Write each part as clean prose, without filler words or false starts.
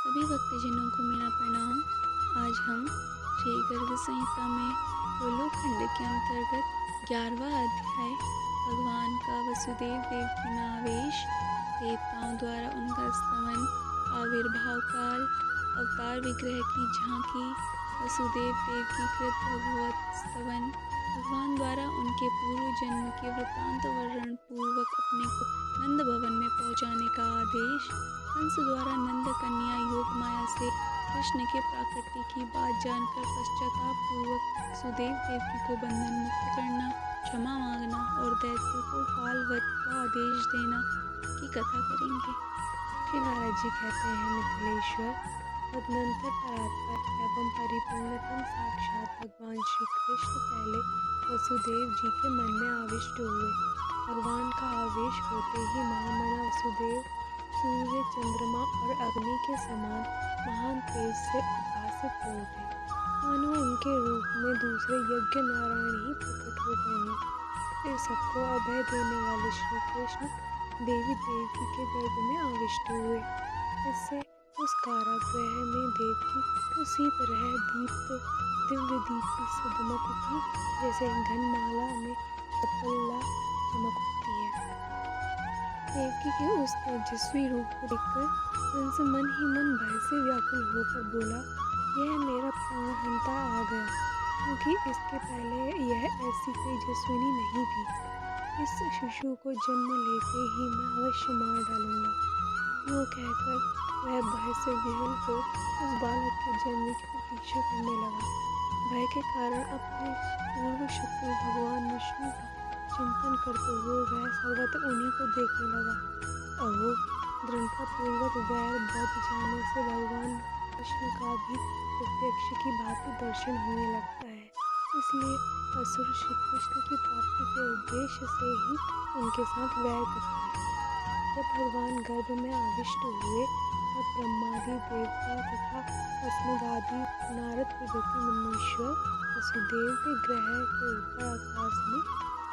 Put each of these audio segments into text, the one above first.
सभी भक्तजनों को मेरा प्रणाम। आज हम श्री गर्ग संहिता में गोलोकखंड के अंतर्गत 11वां अध्याय भगवान का वसुदेव देवकी में आवेश, देवताओं द्वारा उनका स्तमन, आविर्भाव काल, अवतार विग्रह की झांकी, वसुदेव देवकी कृत भगवत स्तवन, भगवान द्वारा उनके पूर्व जन्म के वृत्तांत वर्णन पूर्वक अपने को नंद भवन में पहुंचाने का आदेश, कंस द्वारा नंद कन्या योग माया से कृष्ण के प्राकट्य की बात जानकर पश्चाताप पूर्वक वसुदेव देवकी को बंधन मुक्त करना, क्षमा मांगना और दैत्यों को बालवध का आदेश देना की कथा करेंगे। श्री नारद जी कहते हैं, मिथिलेश्वर, तदनंतर परात्पर एवं परिपूर्णतम साक्षात भगवान श्री कृष्ण पहले वसुदेव जी के मन में आविष्ट हुए। भगवान का आवेश होते ही महामना वसुदेव सूर्य, चंद्रमा और अग्नि के समान महान तेज से उद्भासित हो उठे, मानो उनके रूप में दूसरे यज्ञ नारायण ही प्रकट हो गए हों। फिर सबको अभय देने वाले श्री कृष्ण देवी देवकी के गर्भ में आविष्ट हुए। इससे उस कारागृह में देवकी उसी तरह दिव्य दीप्ति से दमक उठी जैसे घनमाला में प्रफुल्ला चमक उठती है। देवकी के उस तेजस्वी रूप को देखकर कंस मन ही मन भय से व्याकुल होकर बोला, यह मेरा प्राणहंता आ गया, क्योंकि इसके पहले यह ऐसी तेजस्विनी नहीं थी। इस शिशु को जन्म लेते ही मैं अवश्य मार डालूंगा। यूँ कहकर वह भय से विह्वल हो उस बालक के जन्म की प्रतीक्षा करने लगा। भय के कारण अपने पूर्व शत्रु भगवान विष्णु का चिंतन करते हुए वह सर्वत्र उन्हीं को देखने लगा। अहो, दृढ़तापूर्वक वैर बढ़ जाने से भगवान कृष्ण का भी प्रत्यक्ष की भांति दर्शन होने लगता है। इसलिए असुर श्री कृष्ण की प्राप्ति के उद्देश्य से ही उनके साथ वैर करते हैं। जब भगवान गर्भ में आविष्ट हुए तब ब्रह्मादि देवता तथा अस्मदादि नारद प्रभृति मुनीश्वर वसुदेव के ग्रह के ऊपर आकाश में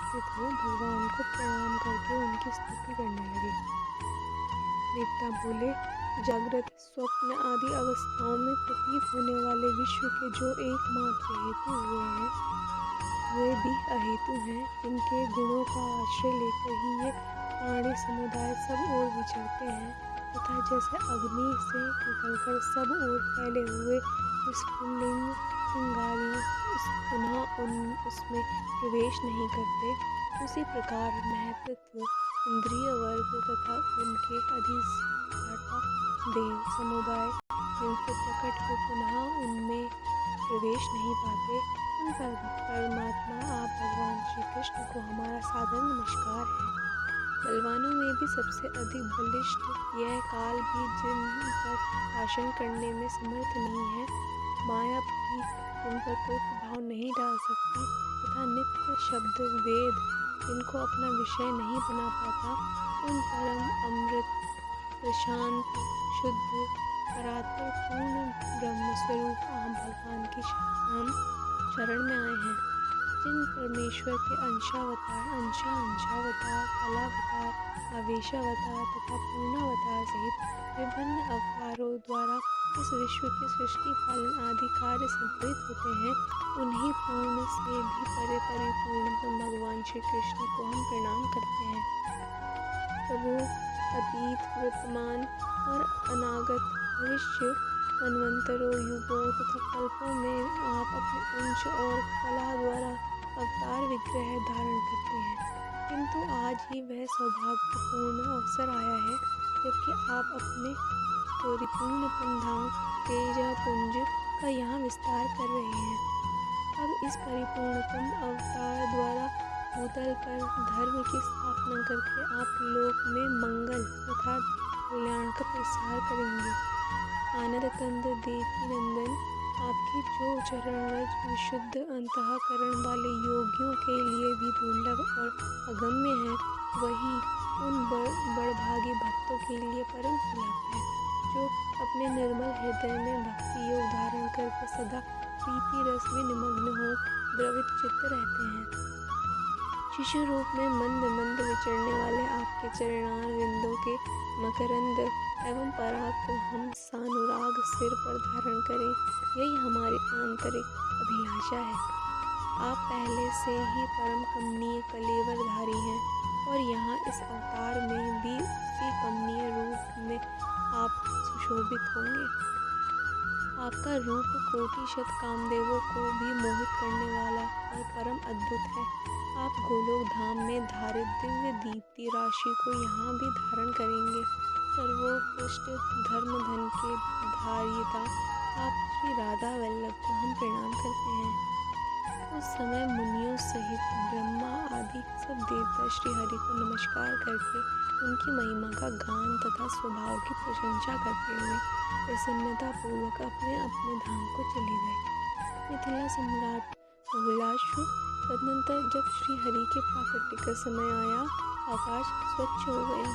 स्थित हो भगवान को प्रणाम करके उनकी स्तुति करने लगे। देवता बोले, जागृत, स्वप्न आदि अवस्थाओं में प्रतीत होने वाले विश्व के जो एकमात्र हेतु हुए हैं, वे भी अहेतु हैं, जिनके गुणों का आश्रय लेकर ही ये प्राणी समुदाय सब ओर विचरते हैं, तथा जैसे अग्नि से निकलकर सब ओर फैले हुए विस्फुलिंग चिंगारियाँ पुनः उसमें प्रवेश नहीं करते, उसी प्रकार महतत्व, इंद्रिय वर्ग तथा उनके अधिष्ठाता देव समुदाय जिनसे प्रकट हो पुनः उनमें प्रवेश नहीं पाते, उन परमात्मा आप भगवान श्री कृष्ण को हमारा सादर नमस्कार है। बलवानों में भी सबसे अधिक बलिष्ठ यह काल भी जिन पर शासन करने में समर्थ नहीं है, माया भी जिन पर कोई प्रभाव नहीं डाल सकती, तथा नित्य शब्द वेद जिनको अपना विषय नहीं बना पाता, उन परम अमृत प्रशांत शुद्ध परात्पर पूर्ण ब्रह्म स्वरूप हम भगवान की शरण में आए हैं, जिन परमेश्वर के अंशावतार, अंशावतार, फलावतार, आवेशावतार तथा पूर्णावतार सहित विभिन्न अवतारों द्वारा इस विश्व की सृष्टि पालन आदि कार्य संपादित होते हैं, उन्हीं पूर्ण से भी परिपूर्णतम भगवान श्री कृष्ण को हम प्रणाम करते हैं। प्रभु, अतीत, वर्तमान और अनागत भविष्य मनवंतरों, युगों तथा कल्पों में आप अपने अंश और कला द्वारा अवतार विग्रह धारण करते हैं, किंतु आज ही वह सौभाग्यपूर्ण अवसर आया है जबकि आप अपने परिपूर्णतम धाम तेजपुंज का यहाँ विस्तार कर रहे हैं। अब इस परिपूर्णतम अवतार द्वारा भूतल पर धर्म की स्थापना करके आप लोक में मंगल तथा कल्याण का प्रसार करेंगे। आनंद कंद देवकी नंदन, आपकी जो चरण रज विशुद्ध अंतःकरण वाले योगियों के लिए भी दुर्लभ और अगम्य है, वही उन बड़भागी भक्तों के लिए परम सुलभ है, जो अपने निर्मल हृदय में भक्ति योग धारण करके सदा प्रीति रस में निमग्न हो द्रवित चित्त रहते हैं। शिशु रूप में मंद मंद विचरने वाले आपके चरणारविंदों के मकरंद एवं पराग को हम सानुराग सिर पर धारण करें, यही हमारी आंतरिक अभिलाषा है। आप पहले से ही परम कमनीय कलेवरधारी हैं और यहाँ इस अवतार में भी उसी कमनीय रूप में आप सुशोभित होंगे। आपका रूप कोटि शत कामदेवों को भी मोहित करने वाला और परम अद्भुत है। आप गोलोक धाम में धारित दिव्य दीप्ति राशि को यहाँ भी धारण करेंगे। सर्वोत्कृष्ट धर्म धन के धारिता आप श्री राधा वल्लभ को हम प्रणाम करते हैं। उस समय मुनियों सहित ब्रह्मा आदि सब देवता श्री हरि को नमस्कार करके उनकी महिमा का गान तथा स्वभाव की प्रशंसा करते हुए प्रसन्नता पूर्वक अपने अपने धाम को चले गए। मिथिला सम्राट बहुलाश्व तदनंतर जब श्री हरि के प्राकट्य का समय आया, आकाश स्वच्छ हो गया,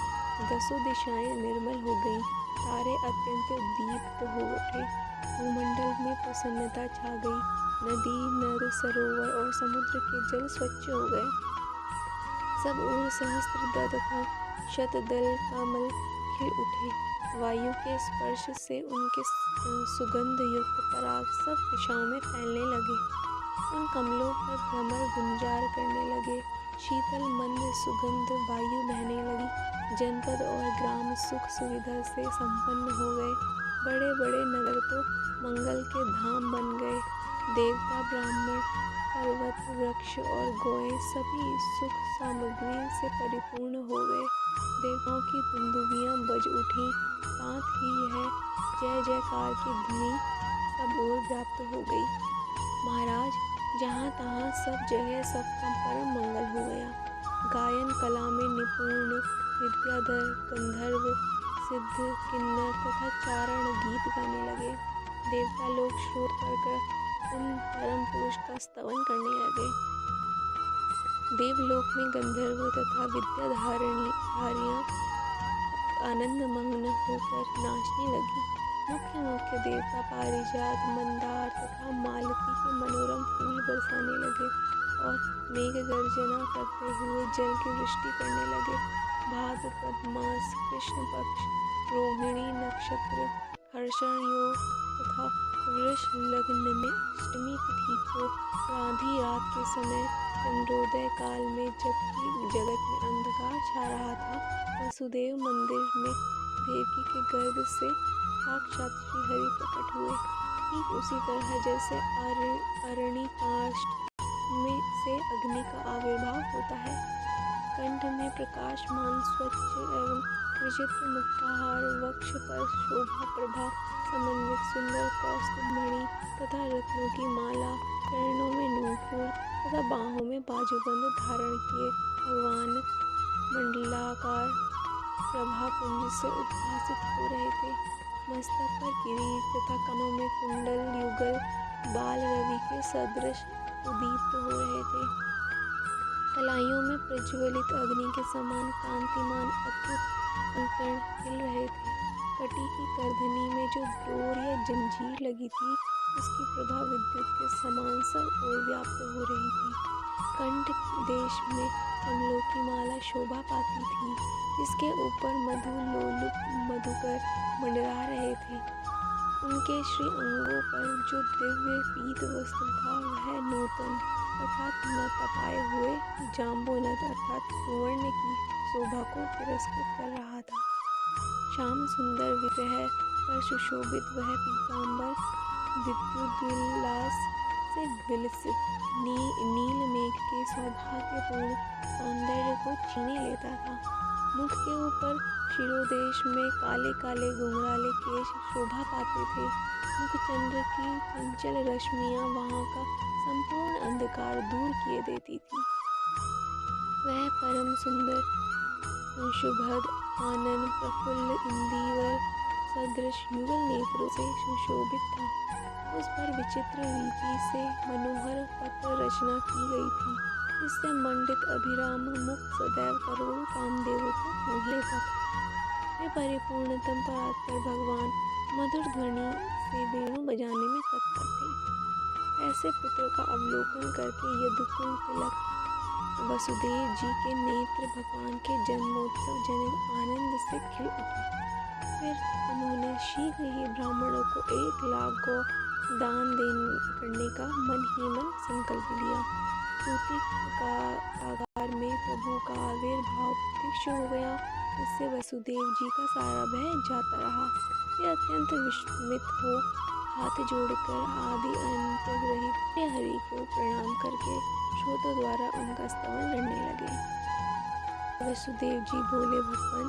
दसों दिशाएं निर्मल हो गईं, तारे अत्यंत दीप्त हो उठे, भूमंडल में प्रसन्नता छा गई, नदी नद सरोवर और समुद्र के जल स्वच्छ हो गए। सब ओर सहस्त्र तथा शतदल कमल खिल उठे, वायु के स्पर्श से उनके सुगंध युक्त पराग सब दिशाओं में फैलने लगे। उन कमलों पर भ्रमर गुंजार करने लगे, शीतल मंद सुगंध वायु बहने लगी। जनपद और ग्राम सुख सुविधा से संपन्न हो गए, बड़े बड़े नगर तो मंगल के धाम बन गए। देवता ब्राह्मण पर्वत वृक्ष और गौएं सभी सुख सामग्री से परिपूर्ण हो गए। देवताओं की दुंदुभियां बज उठी, साथ ही यह जय जयकार की ध्वनि सब ओर व्याप्त हो गई। महाराज, जहाँ तहाँ सब जगह सबका परम मंगल हो गया। गायन कला में निपुण विद्याधर गंधर्व सिद्ध किन्नर तथा चारण गीत गाने लगे। देवता लोग श्रोत कर उन परम पुरुष का स्तवन करने लगे। देवलोक में गंधर्व तथा विद्याधारियां आनंद मग्न होकर नाचने लगी। मुख्य मुख्य देवता पारिजात मंदार तथा मालती के मनोरम फूल बरसाने लगे और मेघ गर्जना करते हुए जल की वृष्टि करने लगे। भाद्रपद मास कृष्ण पक्ष रोहिणी नक्षत्र हर्षण योग तथा वृष लग्न में अष्टमी तिथि को आधी रात के समय चंद्रोदय काल में, जबकि जगत में अंधकार छा रहा था, वसुदेव मंदिर में देवकी के गर्भ से साक्षात श्री हरि प्रकट हुए। ठीक उसी तरह जैसे अरण्यकाष्ठ में से अग्नि का आविर्भाव होता है। कंठ में प्रकाशमान स्वच्छ एवं विचित्र मुक्ताहार, वक्ष पर शोभा प्रभा समन्वित सुंदर कौस्तुभ मणि तथा रत्नों की माला, चरणों में नूपुर तथा बाहों में बाजूबंद धारण किए भगवान मंडलाकार प्रभापुंज से उद्भासित हो रहे थे। मस्तक पर किरीट तथा कानों में कुंडल युगल बाल रवि के सदृश उदीप्त हो रहे थे। कलाइयों में प्रज्वलित अग्नि के समान कांतिमान अद्भुत कंकण हिल रहे थे। कटी की करधनी में जो डोर या जंजीर लगी थी, उसकी प्रभा विद्युत के समान सब ओर व्याप्त हो रही थी। कंठ देश में कमलों की माला शोभा पाती थी, जिसके ऊपर मधु लोलुप मधुकर मंडरा रहे थे। उनके श्री अंगों पर जो दिव्य पीत वस्त्र था, वह नूतन अर्थात न तपाए हुए जाम्बूनद अर्थात सुवर्ण की शोभा को तिरस्कृत कर रहा था। श्याम सुंदर विग्रह पर सुशोभित वह पीतांबर विद्युद्विलास से विलसित नील मेघ के सौभाग्यपूर्ण सौंदर्य को छीने लेता था। मुख के ऊपर शिरोदेश में काले काले घुंघराले केश शोभा पाते थे। मुख चंद्र की चंचल रश्मियां वहां का संपूर्ण अंधकार दूर किए देती थी। वह परम सुंदर शुभद आनंद प्रफुल्ल इंदिवर सदृश युगल नेत्रों से सुशोभित था। उस पर विचित्र रीति से मनोहर पत्र रचना की गई थी, जिससे मंडित अभिराम मुख सदैव करोड़ों कामदेवों को मोह लेता था। वे परिपूर्णतम परात्पर भगवान मधुर ध्वनि से वेणु बजाने में तत्पर थे। ऐसे पुत्र का अवलोकन करके यदुकुल तिलक वसुदेव जी के नेत्र भगवान के जन्मोत्सव जनित आनंद से खिल उठे। फिर उन्होंने शीघ्र ही ब्राह्मणों को 1 लाख गौ दान करने का मन ही मन संकल्प लिया। सूती का कागार में प्रभु का आविर्भाव प्रत्यक्ष हो गया, इससे वसुदेव जी का सारा भय जाता रहा। वे अत्यंत विस्मित हो हाथ जोड़कर आदि अंत रहित हरि को प्रणाम करके श्रोतों द्वारा उनका स्तवन करने लगे। वसुदेव जी बोले, भगवान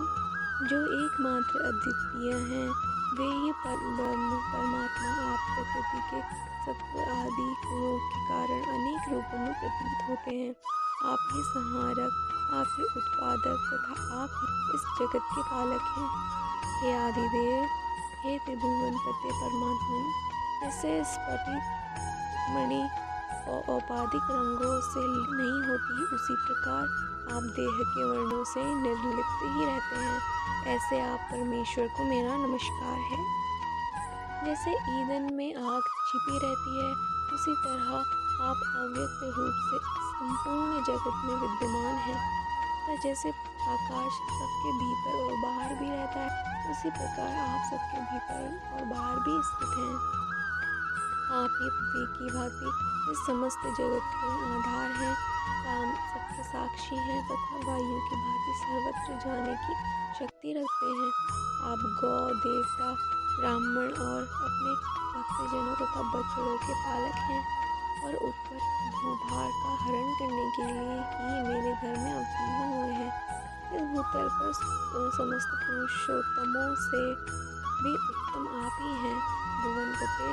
जो एकमात्र अद्वितीय हैं, वे ही ब्रह्म परमात्मा आप प्रकृति के सत्व आदि गुणों के कारण अनेक रूपों में प्रतीत होते हैं। आप ही संहारक, आप ही उत्पादक तथा आप ही इस जगत के पालक हैं। हे आदिदेव, हे त्रिभुवन पते परमात्मन, जैसे स्फटिक मणि और औपाधिक रंगों से नहीं होती, उसी प्रकार आप देह के वर्णों से निर्लिप्त ही रहते हैं। ऐसे आप परमेश्वर को मेरा नमस्कार है। जैसे ईंधन में आग छिपी रहती है, उसी तरह आप अव्यक्त रूप से संपूर्ण जगत में विद्यमान हैं। तथा जैसे आकाश सबके भीतर और बाहर भी रहता है, उसी प्रकार आप सबके भीतर और बाहर भी स्थित हैं। आप ही पृथ्वी की भांति इस समस्त जगत के आधार हैं, सबके साक्षी हैं तथा वायु की भांति सर्वत्र जाने की शक्ति रखते हैं। आप गौ, देवता, ब्राह्मण और अपने भक्तजनों तथा बछड़ों के पालक हैं और ऊपर भूभार का हरण करने के लिए ही मेरे घर में अवतीर्ण हुए हैं। इस भूतल पर समस्त पुरुषोत्तमों से भी उत्तम आप ही हैं। भुवनपते,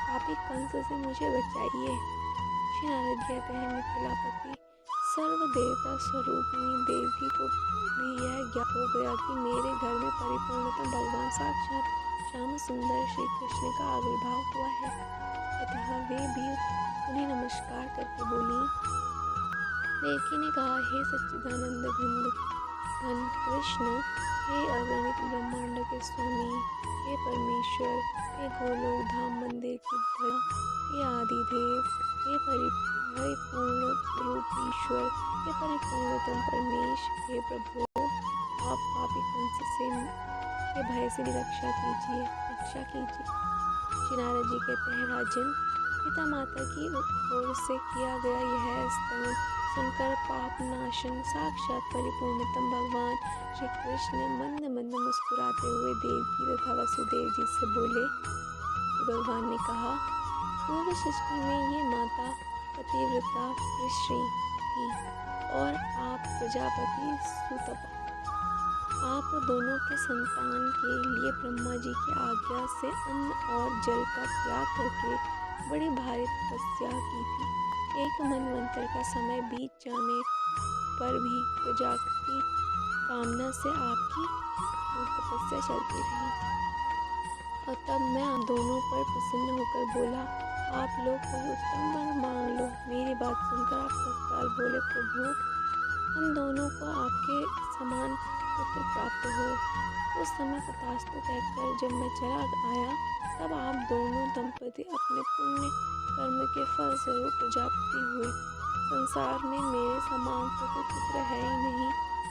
पापी कंस से मुझे बचाइए। श्री नारद कहते हैं, मिथिलापति, सर्व देवता स्वरूपिणी देवकी को भी यह ज्ञात हो गया कि मेरे घर में परिपूर्णतम भगवान साक्षात श्याम सुंदर श्री कृष्ण का आविर्भाव हुआ है। अतः वे भी उन्हें नमस्कार करके बोली। देवकी ने कहा, हे सच्चिदानंद घन कृष्ण, हे अगणित ब्रह्मांड के स्वामी, हे परमेश्वर, हे गोलोक धाम मंदिर की ध्वजा, हे आदिदेव, हे परिपूर्ण रूप ईश्वर, हे परिपूर्णतम परमेश, हे प्रभु, आप पापी कंस के भय से रक्षा कीजिए। श्री नारद जी कहते हैं, राजन, पिता माता की ओर से किया गया यह स्तवन सुनकर पाप नाशन साक्षात परिपूर्णतम भगवान श्री कृष्ण मंद मंद मुस्कुराते हुए देवकी तथा वसुदेव जी से बोले। भगवान ने कहा, पूर्व सृष्टि में ये माता पतिव्रता ऋषि थी और आप प्रजापति सुतपा। आप दोनों के संतान के लिए ब्रह्मा जी की आज्ञा से अन्न और जल का त्याग करके बड़ी भारी तपस्या की थी। एक मनवंतर का समय बीत जाने पर भी प्रजा की कामना से आपकी तपस्या चलती रही। और तब मैं आप दोनों पर प्रसन्न होकर बोला, आप लोग कोई उत्तम वर मांग लो। मेरी बात सुनकर आप तत्काल बोले, प्रभु, हम दोनों को आपके समान पुत्र प्राप्त हो। उस समय तथास्तु कहकर जब मैं चला आया, तब आप दोनों दंपति अपने पुण्य कर्म के फल स्वरूप प्रजापति हुए। संसार में मेरे समान तो कोई पुत्र है ही नहीं।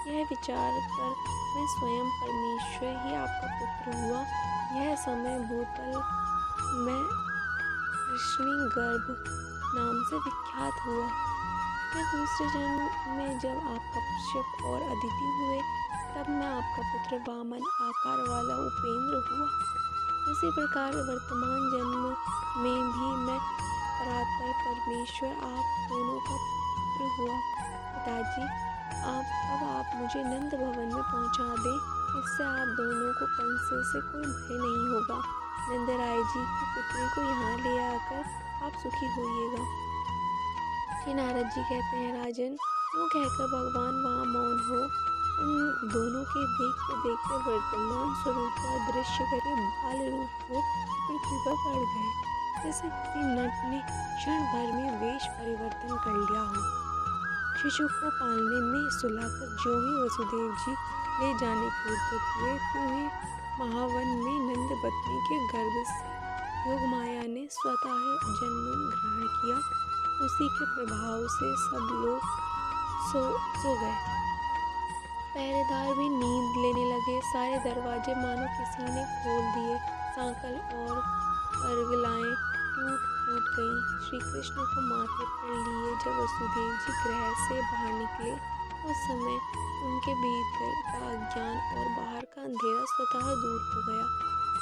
यह विचार कर मैं स्वयं परमेश्वर ही आपका पुत्र हुआ। यह समय भूतल में कृष्णी गर्भ नाम से विख्यात हुआ। फिर दूसरे जन्म में जब आप कश्यप और अदिति हुए, तब मैं आपका पुत्र वामन आकार वाला उपेंद्र हुआ। उसी प्रकार वर्तमान जन्म में भी मैं परात्पर परमेश्वर आप दोनों का पुत्र हुआ। पिताजी, आप मुझे नंद भवन में पहुंचा दें, इससे आप दोनों को कंस से कोई भय नहीं होगा। नंदराय जी की पुत्री को यहाँ ले आकर आप सुखी होइएगा। श्री नारद जी कहते हैं, राजन, यूँ कहकर भगवान वहाँ मौन हो उन दोनों के देखते देखते वर्तमान स्वरूप का दृश्य करके बाल रूप को पृथ्वी पर पड़ गए, जैसे किसी नट ने क्षण भर में वेश परिवर्तन कर लिया हो। शिशु को पालने में सुलाकर ज्यों ही वसुदेव जी ले जाने को उद्यत हुए, त्यों ही महावन में नंद पत्नी के गर्भ से योग माया ने स्वतः जन्म ग्रहण किया। उसी के प्रभाव से सब लोग सो गए। पहरेदार भी नींद लेने लगे। सारे दरवाजे मानो किसी ने खोल दिए। सांकल और अर्गलाएं टूट फूट गईं। श्री कृष्ण को माथे पर लिए जब वसुदेव जी गृह से बाहर निकले, उस समय उनके भीतर का अज्ञान और बाहर का अंधेरा स्वतः दूर हो गया।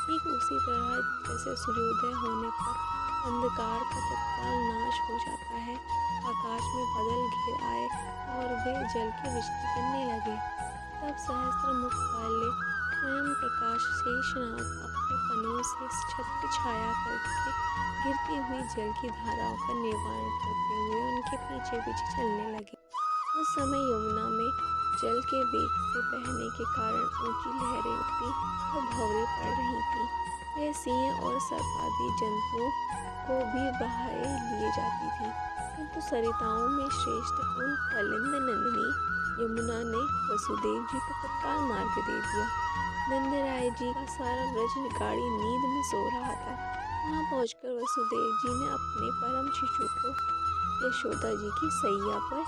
ठीक उसी तरह जैसे सूर्योदय होने पर अंधकार का तत्काल नाश हो जाता है। आकाश में बादल घिर आए और वे जल की वृष्टि करने लगे। तब सहस्त्र मुख वाले स्वयं प्रकाश शेषनाग अपने पनों से छत की छाया करके गिरती हुई जल की धाराओं का निर्माण करते हुए उनके पीछे पीछे चलने लगे। उस समय यमुना में जल के वेग से बहने के कारण ऊंची लहरें उठती और भंवरें पड़ रही थीं। वह सिंह और सर्प आदि जंतुओं को भी बहाए लिए जाती थी, किंतु सरिताओं में श्रेष्ठ उन कलिंद नंदिनी यमुना ने वसुदेव जी को तत्काल मार्ग दे दिया। नंदराय जी का सारा व्रज गाड़ी नींद में सो रहा था। वहां पहुंचकर वसुदेव जी ने अपने परम शिशु को यशोदा जी की सैया पर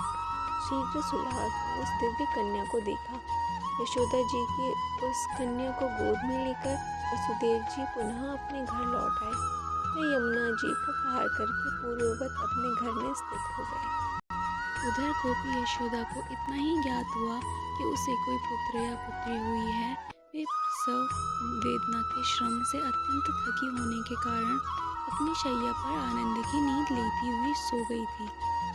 शीघ्र सुलाकर उस दिव्य कन्या को देखा। यशोदा जी की उस कन्या को गोद में लेकर वसुदेव जी पुनः अपने घर लौट आए। वे यमुना जी को पार करके पूर्ववत अपने घर में स्थित हो गए। उधर गोपी यशोदा को इतना ही ज्ञात हुआ कि उसे कोई पुत्र या पुत्री हुई है। वे प्रसव वेदना के श्रम से अत्यंत थकी होने के कारण अपनी शैया पर आनंद की नींद लेती हुई सो गई थी।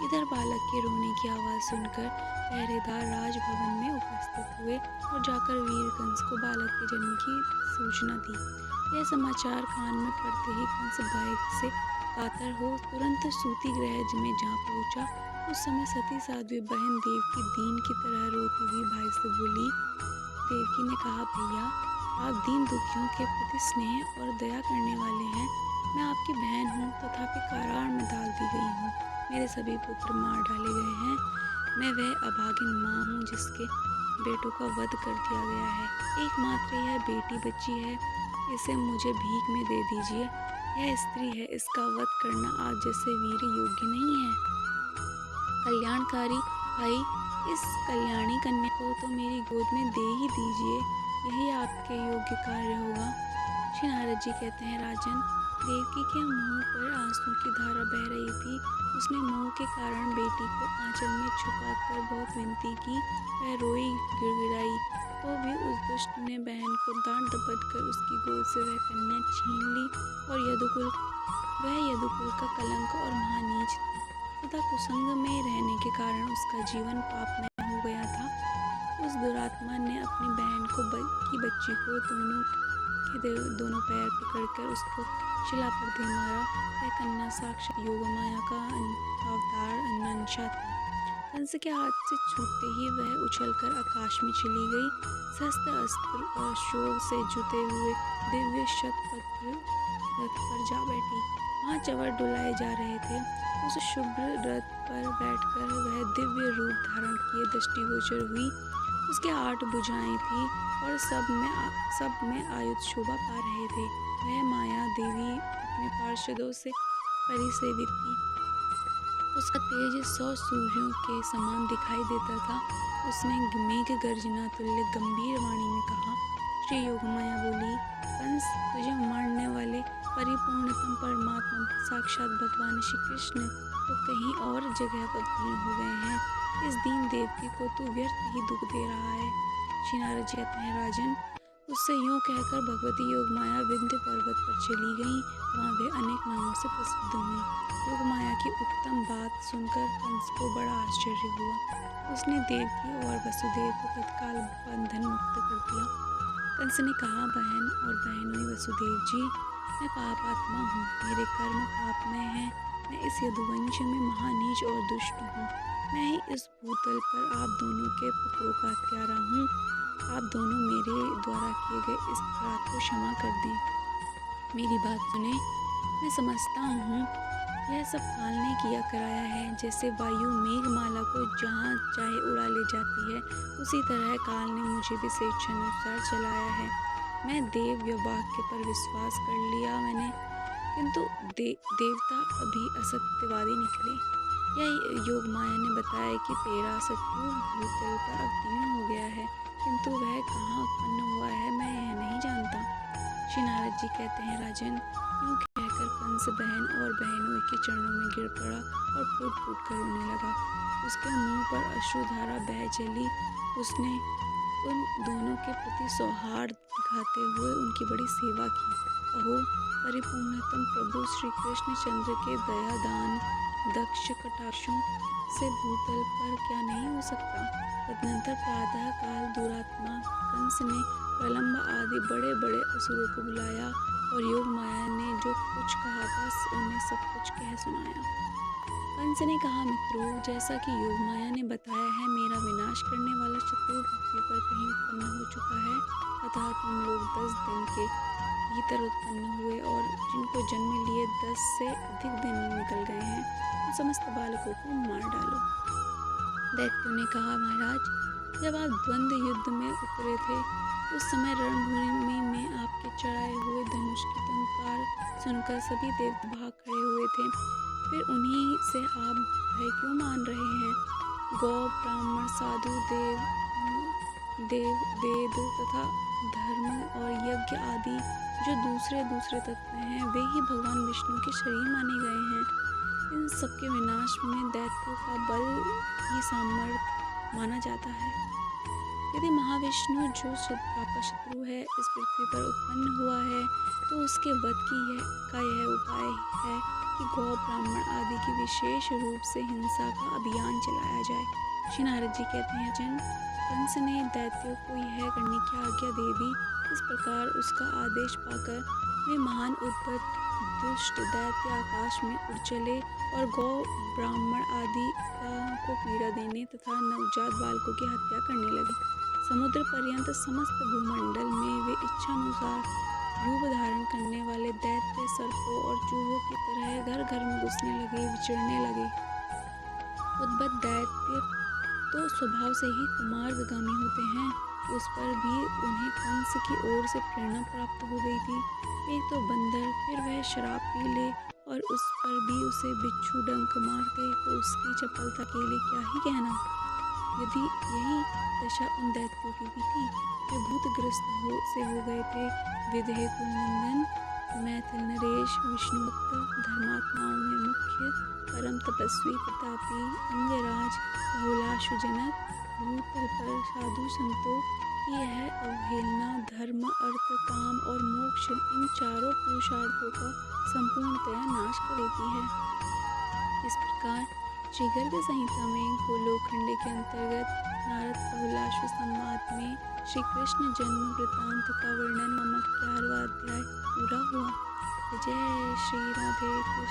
इधर बालक के रोने की आवाज़ सुनकर पहरेदार राजभवन में उपस्थित हुए और जाकर वीरकंस को बालक के जन्म की सूचना दी। यह समाचार कान में पड़ते ही कंस भय से कातर हो तुरंत सूति गृह में जा पहुंचा। उस समय सती साध्वी बहन देवकी दीन की तरह रोती हुई भाई से बोली। देवकी ने कहा, भैया आप दीन दुखियों के प्रति स्नेह और दया करने वाले हैं। मैं आपकी बहन हूँ, तथापि कारागार में डाल दी गई हूँ। मेरे सभी पुत्र मार डाले गए हैं। मैं वह अभागिन माँ हूँ जिसके बेटों का वध कर दिया गया है। एकमात्र यह बेटी बची है, इसे मुझे भीख में दे दीजिए। यह स्त्री है, इसका वध करना आप जैसे वीर योग्य नहीं है। कल्याणकारी भाई, इस कल्याणी कन्या को तो मेरी गोद में दे ही दीजिए, यही आपके योग्य कार्य होगा। श्री नारद जी कहते हैं, राजन, देवकी के मुंह पर आंसू की धारा बह रही थी। उसने मोह के कारण बेटी को आंचल में छुपाकर बहुत विनती की। वह रोई गिड़गिड़ाई, तो भी उस दुष्ट ने बहन को डांट डपट कर उसकी गोद से वह कन्या छीन ली और वह यदुकुल का कलंक और महानीच था। सदा कुसंग में रहने के कारण उसका जीवन पापमय हो गया था। उस दुरात्मा ने अपनी बहन की बच्ची को दोनों पैर पकड़कर उसको शिला पर दे मारा। वह कन्या साक्षात योगमाया का अवतार अनंशा थी। कंस के हाथ से छूटते ही वह उछलकर आकाश में चली गई। सहस्त्र अस्त्र अशोक से जुते हुए दिव्य शतपत्र रथ पर जा बैठी। वहाँ चवर डुलाए जा रहे थे। उस शुभ्र रथ पर बैठकर वह दिव्य रूप धारण किए दृष्टिगोचर हुई। उसके 8 भुजाएं थी और सब में आयुध शोभा पा रहे थे। वह माया देवी अपने पार्षदों से परिसेवित थी। उसका तेज 100 सूर्यों के समान दिखाई देता था। उसने मेघ गर्जना तुल्य गंभीर वाणी में कहा। श्री योगमाया बोली, कंस, तुझे मारने वाले परिपूर्णतम परमात्मा साक्षात भगवान श्री कृष्ण तो कहीं और जगह अवतीर्ण हो गए हैं। इस दीन देवकी को तू व्यर्थ ही दुख दे रहा है। श्री नारद जी कहते हैं, राजन, उससे यूँ कहकर भगवती योगमाया विंध्य पर्वत पर चली गईं। वहाँ वे अनेक नामों से प्रसिद्ध हुई। योगमाया की उत्तम बात सुनकर कंस को बड़ा आश्चर्य हुआ। उसने देवकी और वसुदेव को तत्काल बंधन मुक्त कर दिया। कंस ने कहा, बहन और बहनों वसुदेव जी, मैं पापात्मा हूँ। मेरे कर्म पापमय हैं। मैं इस यदुवंश में महानीच और दुष्ट हूँ। मैं ही इस भूतल पर आप दोनों के पुत्रों का हत्यारा हूँ। आप दोनों मेरे द्वारा किए गए इस अपराध को क्षमा कर दें। मेरी बात सुने। मैं समझता हूँ यह सब काल ने किया कराया है। जैसे वायु मेघमाला को जहाँ चाहे उड़ा ले जाती है, उसी तरह काल ने मुझे भी स्वेच्छानुसार चलाया है। मैं देव वाक्य पर विश्वास कर लिया मैंने, किंतु देवता अभी असत्यवादी निकले। यह योग माया ने बताया कि तेरा शत्रु भूतल पर अवतीर्ण हो गया है, किंतु वह कहाँ उत्पन्न हुआ है मैं यह नहीं जानता। श्री नारद जी कहते हैं, राजन, यूँ कहकर कंस बहन और बहनों के चरणों में गिर पड़ा और फूट फूट कर रोने लगा। उसके मुंह पर अश्रुधारा बह चली। उसने उन दोनों के प्रति सौहार्द दिखाते हुए उनकी बड़ी सेवा की। अहो, परिपूर्णतम प्रभु श्री कृष्ण चंद्र के दया दान दक्ष कटाक्षों से भूतल पर क्या नहीं हो सकता। तदनंतर प्रातः काल दुरात्मा कंस ने प्रलंब आदि बड़े बड़े असुरों को बुलाया और योग माया ने जो कुछ कहा था उन्हें सब कुछ कह सुनाया। कंस ने कहा, मित्रों, जैसा कि योग माया ने बताया है, मेरा विनाश करने वाला शत्रु पृथ्वी पर कहीं उत्पन्न हो चुका है। अतः तुम लोग 10 दिन के भीतर उत्पन्न हुए और जिनको जन्म लिए 10 से अधिक दिन निकल गए हैं, उन समस्त बालकों को मार डालो। दैत्यों ने कहा, महाराज, जब आप द्वंद्व युद्ध में उतरे थे उस समय रणभूमि में आपके चढ़ाए हुए धनुष की टंकार सुनकर सभी देवता भाग खड़े हुए थे। फिर उन्हीं से आप भय क्यों मान रहे हैं? गौ, ब्राह्मण, साधु, देव, वेद तथा धर्म और यज्ञ आदि जो दूसरे दूसरे तत्व हैं, वे ही भगवान विष्णु के शरीर माने गए हैं। इन सबके विनाश में दैत्यों का बल ही सामर्थ्य माना जाता है। यदि महाविष्णु जो आपका शत्रु है इस पृथ्वी पर उत्पन्न हुआ है, तो उसके वध का यह उपाय है कि गौ, ब्राह्मण आदि की विशेष रूप से हिंसा का अभियान चलाया जाए। श्री नारद जी कहते हैं, जन, कंस ने दैत्यों को यह करने की आज्ञा दे दी। इस प्रकार उसका आदेश पाकर वे महान उद्भट दुष्ट दैत्य आकाश में उड़ चले और गौ, ब्राह्मण आदि को पीड़ा देने तथा नवजात बालकों की हत्या करने लगे। समुद्र पर्यंत समस्त भूमंडल में वे इच्छानुसार रूप धारण करने वाले दैत्य सर्पों और चूहों की तरह घर घर में घुसने लगे, विचरने लगे। उद्भट दैत्य तो स्वभाव से ही कुमार्गामी होते हैं, उस पर भी उन्हें कंस की ओर से प्रेरणा प्राप्त हो गई थी। एक तो बंदर, फिर वह शराब पी ले और उस पर भी उसे बिच्छू डंक मारते, तो उसकी चपलता के लिए क्या ही कहना। यदि यही दशा उन दैत्यों की भी थी, वे भूतग्रस्त हो गए थे। विदेह कुलनंदन, मैथिल नरेश, विष्णुभक्त, धर्मात्माओं में मुख्य, परम तपस्वी, प्रतापी, अंगराज, बहुलाशुजनक, भूतल पर साधु संतों की यह अवहेलना धर्म, अर्थ, काम और मोक्ष, इन चारों पुरुषार्थों का संपूर्णतया नाश कर देती है। इस प्रकार श्री गर्ग संहिता में गोलोकखंड के अंतर्गत नारद बहुलाश्व संवाद में श्री कृष्ण जन्म वृत्तांत का वर्णन नामक 11वां अध्याय पूरा हुआ। जय श्री राधे कृष्ण।